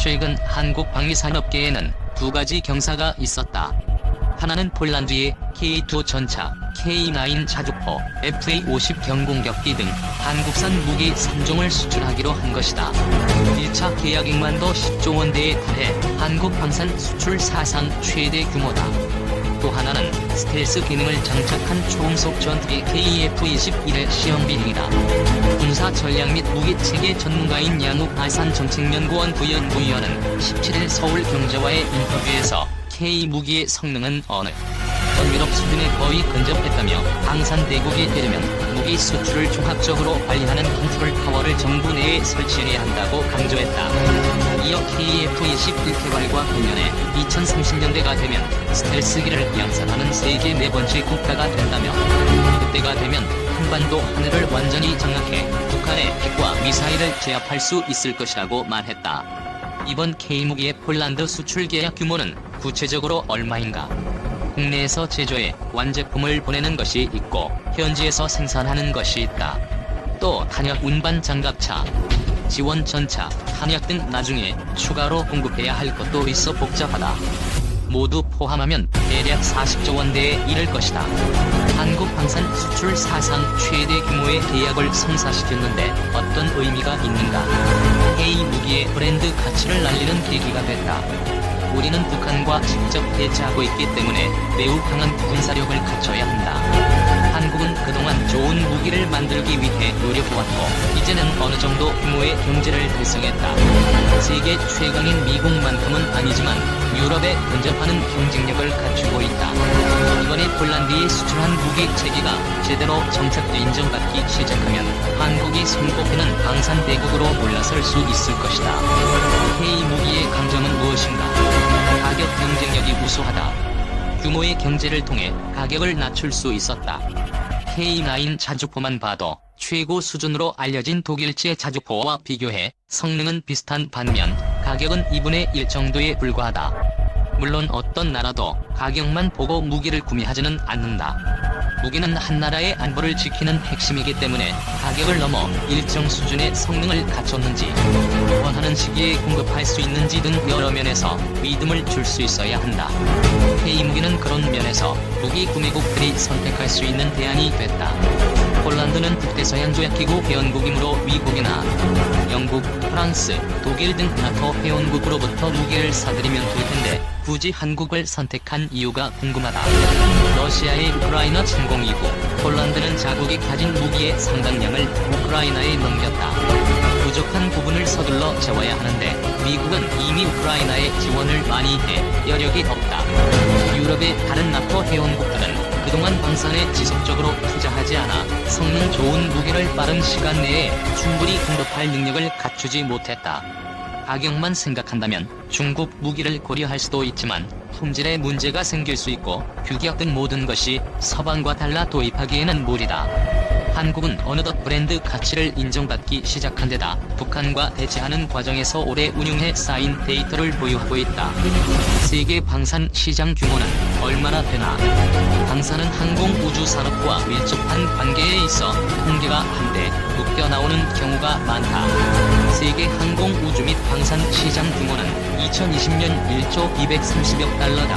최근 한국 방위산업계에는 두 가지 경사가 있었다. 하나는 폴란드의 K2 전차, K9 자주포, FA-50 경공격기 등 한국산 무기 3종을 수출하기로 한 것이다. 1차 계약액만도 10조 원대에 달해 한국 방산 수출 사상 최대 규모다. 또 하나는 스텔스 기능을 장착한 초음속 전투기 KF-21의 시험 비행이다. 군사 전략 및 무기 체계 전문가인 양욱 아산정책연구원 부연부위원은 17일 서울경제와의 인터뷰에서 K 무기의 성능은 어느 유럽 수준에 거의 근접했다며 방산대국이 되려면 무기 수출을 종합적으로 관리하는 컨트롤 타워를 정부 내에 설치해야 한다고 강조했다. 이어 KF-21 개발과 관련해 2030년대가 되면 스텔스기를 양산하는 세계 네 번째 국가가 된다며 그때가 되면 한반도 하늘을 완전히 장악해 북한의 핵과 미사일을 제압할 수 있을 것이라고 말했다. 이번 K무기의 폴란드 수출 계약 규모는 구체적으로 얼마인가? 국내에서 제조해 완제품을 보내는 것이 있고 현지에서 생산하는 것이 있다. 또 탄약 운반 장갑차, 지원 전차, 탄약 등 나중에 추가로 공급해야 할 것도 있어 복잡하다. 모두 포함하면 대략 40조 원대에 이를 것이다. 한국 방산 수출 사상 최대 규모의 계약을 성사시켰는데 어떤 의미가 있는가? K무기의 브랜드 가치를 날리는 계기가 됐다. 우리는 북한과 직접 대치하고 있기 때문에 매우 강한 군사력을 갖춰야 한다. 한국은 그동안 좋은 무기를 만들기 위해 노력해왔고 이제는 어느 정도 규모의 경제를 달성했다. 세계 최강인 미국만큼은 아니지만 유럽에 근접하는 경쟁력을 갖추고 있다. 이번에 폴란드에 수출한 무기 체계가 제대로 정착돼 인정받기 시작하면 한국이 손꼽히는 방산대국으로 올라설 수 있을 것이다. K무기의 강점은 무엇인가? 가격 경쟁력이 우수하다. 규모의 경제를 통해 가격을 낮출 수 있었다. K9 자주포만 봐도 최고 수준으로 알려진 독일제 자주포와 비교해 성능은 비슷한 반면 가격은 2분의 1 정도에 불과하다. 물론 어떤 나라도 가격만 보고 무기를 구매하지는 않는다. 무기는 한 나라의 안보를 지키는 핵심이기 때문에 가격을 넘어 일정 수준의 성능을 갖췄는지, 원하는 시기에 공급할 수 있는지 등 여러 면에서 믿음을 줄 수 있어야 한다. K무기는 그런 면에서 무기 구매국들이 선택할 수 있는 대안이 됐다. 폴란드는 북대서양조약기구 회원국이므로 미국이나 영국, 프랑스, 독일 등 나토 회원국으로부터 무기를 사들이면 될 텐데 굳이 한국을 선택한 이유가 궁금하다. 러시아의 우크라이나 침공 이후 폴란드는 자국이 가진 무기의 상당량을 우크라이나에 넘겼다. 부족한 부분을 서둘러 채워야 하는데 미국은 이미 우크라이나에 지원을 많이 해 여력이 없다. 유럽의 다른 나토 회원국들은 그동안 방산에 지속적으로 투자하지 않아 성능 좋은 무기를 빠른 시간 내에 충분히 공급할 능력을 갖추지 못했다. 가격만 생각한다면 중국 무기를 고려할 수도 있지만 품질에 문제가 생길 수 있고 규격 등 모든 것이 서방과 달라 도입하기에는 무리다. 한국은 어느덧 브랜드 가치를 인정받기 시작한 데다 북한과 대치하는 과정에서 오래 운용해 쌓인 데이터를 보유하고 있다. 세계 방산 시장 규모는 얼마나 되나? 방산은 항공우주산업과 밀접한 관계에 있어 통계가 한데 묶여 나오는 경우가 많다. 세계 항공우주 및 방산 시장 규모는 2020년 1조 230억 달러다.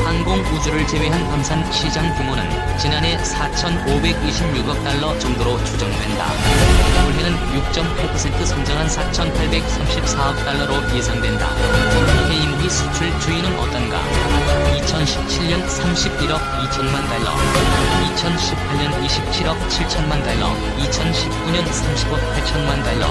항공우주를 제외한 방산 시장 규모는 지난해 4,526억 달러 정도로 추정된다. 올해는 6.8% 성장한 4,834억 달러로 예상된다. K무기 수출 추이는 어떤가? 2017년 31억 2천만 달러, 2018년 27억 7천만 달러, 2019년 30억 8천만 달러,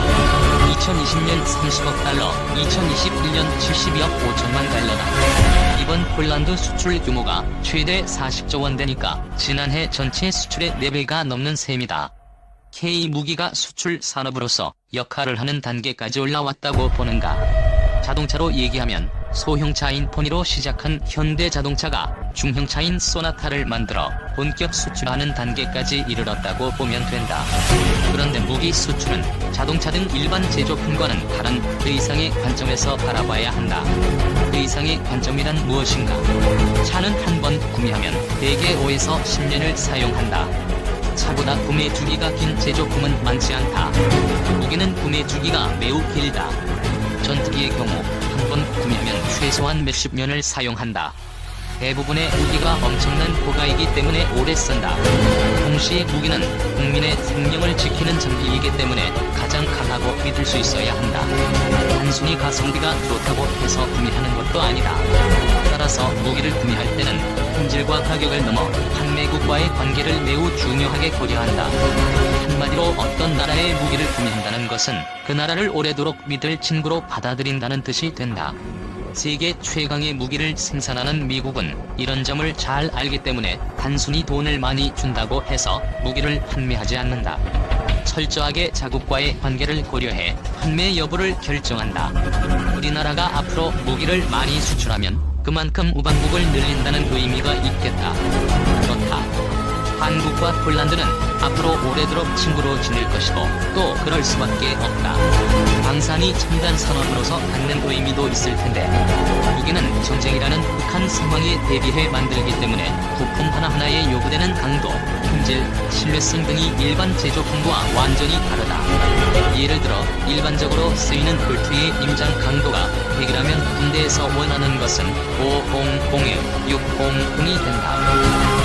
2020년 30억 달러, 2021년 72억 5천만 달러다. 이번 폴란드 수출 규모가 최대 40조 원대니까 지난해 전체 수출의 4배가 넘는 셈이다. K무기가 수출 산업으로서 역할을 하는 단계까지 올라왔다고 보는가? 자동차로 얘기하면 소형차인 포니로 시작한 현대자동차가 중형차인 소나타를 만들어 본격 수출하는 단계까지 이르렀다고 보면 된다. 그런데 무기 수출은 자동차 등 일반 제조품과는 다른 그 이상의 관점에서 바라봐야 한다. 그 이상의 관점이란 무엇인가? 차는 한 번 구매하면 대개 5에서 10년을 사용한다. 차보다 구매 주기가 긴 제조품은 많지 않다. 무기는 구매 주기가 매우 길다. 전투기의 경우 한 번 구매하면 최소한 몇십 년을 사용한다. 대부분의 무기가 엄청난 고가이기 때문에 오래 쓴다. 동시에 무기는 국민의 생명을 지키는 장비이기 때문에 가장 강하고 믿을 수 있어야 한다. 단순히 가성비가 좋다고 해서 구매하는 것도 아니다. 따라서 무기를 구매할 때는 품질과 가격을 넘어 판매국과의 관계를 매우 중요하게 고려한다. 한마디로 어떤 나라의 무기를 구매한다는 것은 그 나라를 오래도록 믿을 친구로 받아들인다는 뜻이 된다. 세계 최강의 무기를 생산하는 미국은 이런 점을 잘 알기 때문에 단순히 돈을 많이 준다고 해서 무기를 판매하지 않는다. 철저하게 자국과의 관계를 고려해 판매 여부를 결정한다. 우리나라가 앞으로 무기를 많이 수출하면 그만큼 우방국을 늘린다는 의미가 있겠다. 그렇다. 한국과 폴란드는 앞으로 오래도록 친구로 지낼 것이고 또 그럴 수밖에 없다. 방산이 첨단 산업으로서 갖는 의미도 있을 텐데 무기는 전쟁이라는 극한 상황에 대비해 만들기 때문에 부품 하나하나에 요구되는 강도, 품질, 신뢰성 등이 일반 제조품과 완전히 다르다. 예를 들어 일반적으로 쓰이는 볼트의 임장 강도가 100이라면 군대에서 원하는 것은 500에 600이 된다.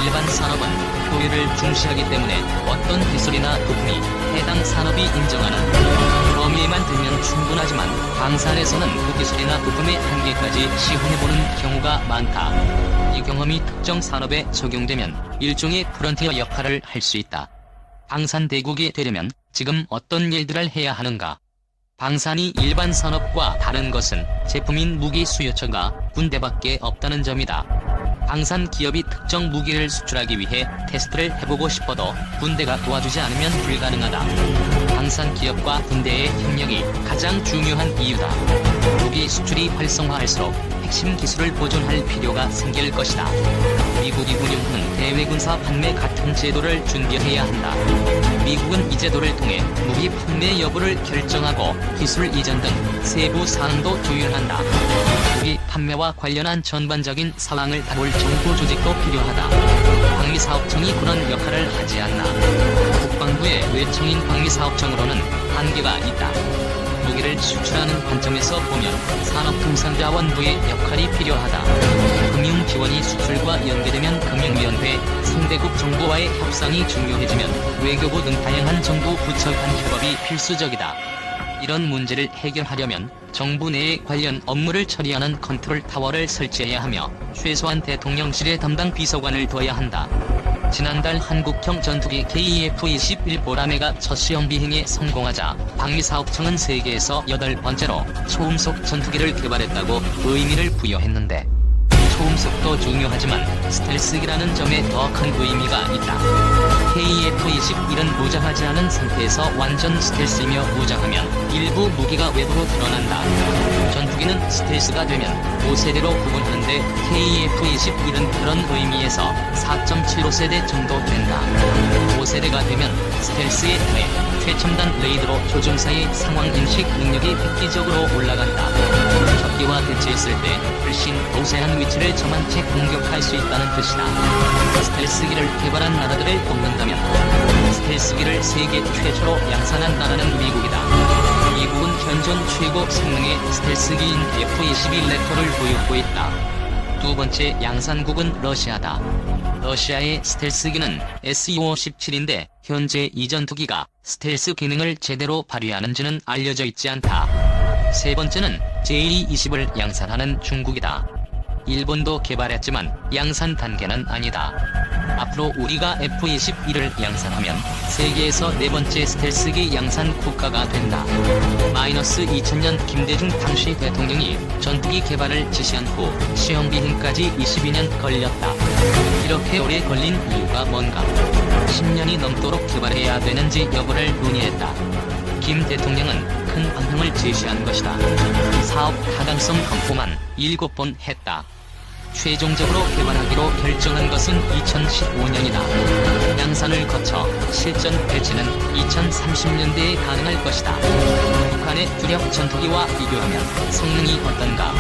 일반 산업은 효율을 중시하기 때문에 어떤 기술이나 부품이 해당 산업이 인정하는 범위에만 들면 충분하지만 방산에서는 그 기술이나 부품의 한계까지 시험해보는 경우가 많다. 이 경험이 특정 산업에 적용되면 일종의 프론티어 역할을 할 수 있다. 방산 대국이 되려면 지금 어떤 일들을 해야 하는가? 방산이 일반 산업과 다른 것은 제품인 무기 수요처가 군대밖에 없다는 점이다. 방산 기업이 특정 무기를 수출하기 위해 테스트를 해보고 싶어도 군대가 도와주지 않으면 불가능하다. 방산 기업과 군대의 협력이 가장 중요한 이유다. 무기 수출이 활성화할수록 핵심 기술을 보존할 필요가 생길 것이다. 미국이 운영하는 대외군사 판매 같은 제도를 준비해야 한다. 미국은 이 제도를 통해 무기 판매 여부를 결정하고 기술 이전 등 세부 사항도 조율한다. 무기 판매와 관련한 전반적인 사항을 다룰 정보 조직도 필요하다. 방위사업청이 그런 역할을 하지 않나. 국방부의 외청인 방위사업청으로는 한계가 있다. 무기를 수출하는 관점에서 보면 산업통상자원부의 역할이 필요하다. 금융지원이 수출과 연계되면 금융위원회, 상대국 정부와의 협상이 중요해지면 외교부 등 다양한 정부 부처 간 협업이 필수적이다. 이런 문제를 해결하려면 정부 내에 관련 업무를 처리하는 컨트롤 타워를 설치해야 하며 최소한 대통령실의 담당 비서관을 둬야 한다. 지난달 한국형 전투기 KF-21 보라매가 첫 시험 비행에 성공하자 방위사업청은 세계에서 8번째로 초음속 전투기를 개발했다고 의미를 부여했는데 초음속도 중요하지만 스텔스기라는 점에 더 큰 의미가 있다. KF-21은 무장하지 않은 상태에서 완전 스텔스이며 무장하면 일부 무기가 외부로 드러난다. 전투기는 스텔스가 되면 5세대로 구분하는데 KF-21은 그런 의미에서 4.75세대 정도 된다. 5세대가 되면 스텔스에 더해 최첨단 레이더로 조종사의 상황인식 능력이 획기적으로 올라간다. 적기와 대치했을 때 훨씬 우세한 위치를 점한 채 공격할 수 있다는 뜻이다. 스텔스기를 개발한 나라들을 뽑는다면 스텔스기를 세계 최초로 양산한 나라는 미국이다. 미국은 현존 최고 성능의 스텔스기인 F-22 랩터를 보유하고 있다. 두 번째 양산국은 러시아다. 러시아의 스텔스기는 Su-57인데 현재 이 전투기가 스텔스 기능을 제대로 발휘하는지는 알려져 있지 않다. 세 번째는 J-20을 양산하는 중국이다. 일본도 개발했지만 양산 단계는 아니다. 앞으로 우리가 F-21을 양산하면 세계에서 네 번째 스텔스기 양산 국가가 된다. 2000년 김대중 당시 대통령이 전투기 개발을 지시한 후 시험 비행까지 22년 걸렸다. 이렇게 오래 걸린 이유가 뭔가? 10년이 넘도록 개발해야 되는지 여부를 논의했다. 김 대통령은 큰 방향을 제시한 것이다. 사업 타당성 검토만 7번 했다. 최종적으로 개발하기로 결정한 것은 2015년이다. 양산을 거쳐 실전 배치는 2030년대에 가능할 것이다. 북한의 주력 전투기와 비교하면 성능이 어떤가?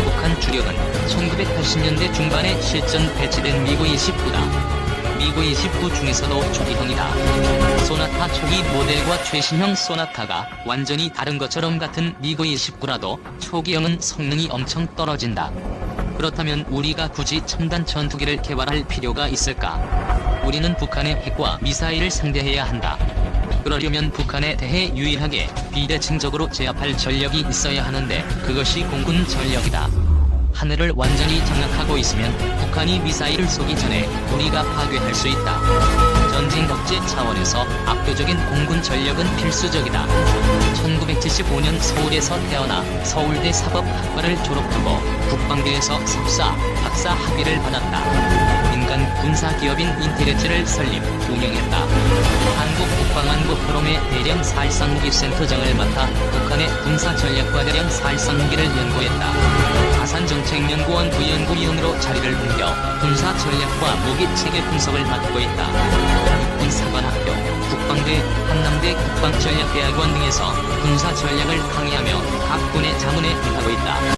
북한 주력은 1980년대 중반에 실전 배치된 미그-29다. 미그-29 중에서도 초기형이다. 소나타 초기 모델과 최신형 소나타가 완전히 다른 것처럼 같은 미그-29라도 초기형은 성능이 엄청 떨어진다. 그렇다면 우리가 굳이 첨단 전투기를 개발할 필요가 있을까? 우리는 북한의 핵과 미사일을 상대해야 한다. 그러려면 북한에 대해 유일하게 비대칭적으로 제압할 전력이 있어야 하는데 그것이 공군 전력이다. 하늘을 완전히 장악하고 있으면 북한이 미사일을 쏘기 전에 우리가 파괴할 수 있다. 전쟁 억제 차원에서 압도적인 공군 전력은 필수적이다. 1975년 서울에서 태어나 서울대 사법학과를 졸업하고 국방부에서 석사, 박사 학위를 받았다. 민간 군사기업인 인테레츠를 설립, 운영했다. 한국국방안보 포럼의 대량 살상무기센터장을 맡아 북한의 군사전략과 대량 살상무기를 연구했다. 가산정책연구원 부연구위원으로 자리를 옮겨 군사전략과 무기체계 분석을 맡고 있다. 육군사관학교, 국방대, 한남대 국방전략대학원 등에서 군사전략을 강의하며 각 군의 자문에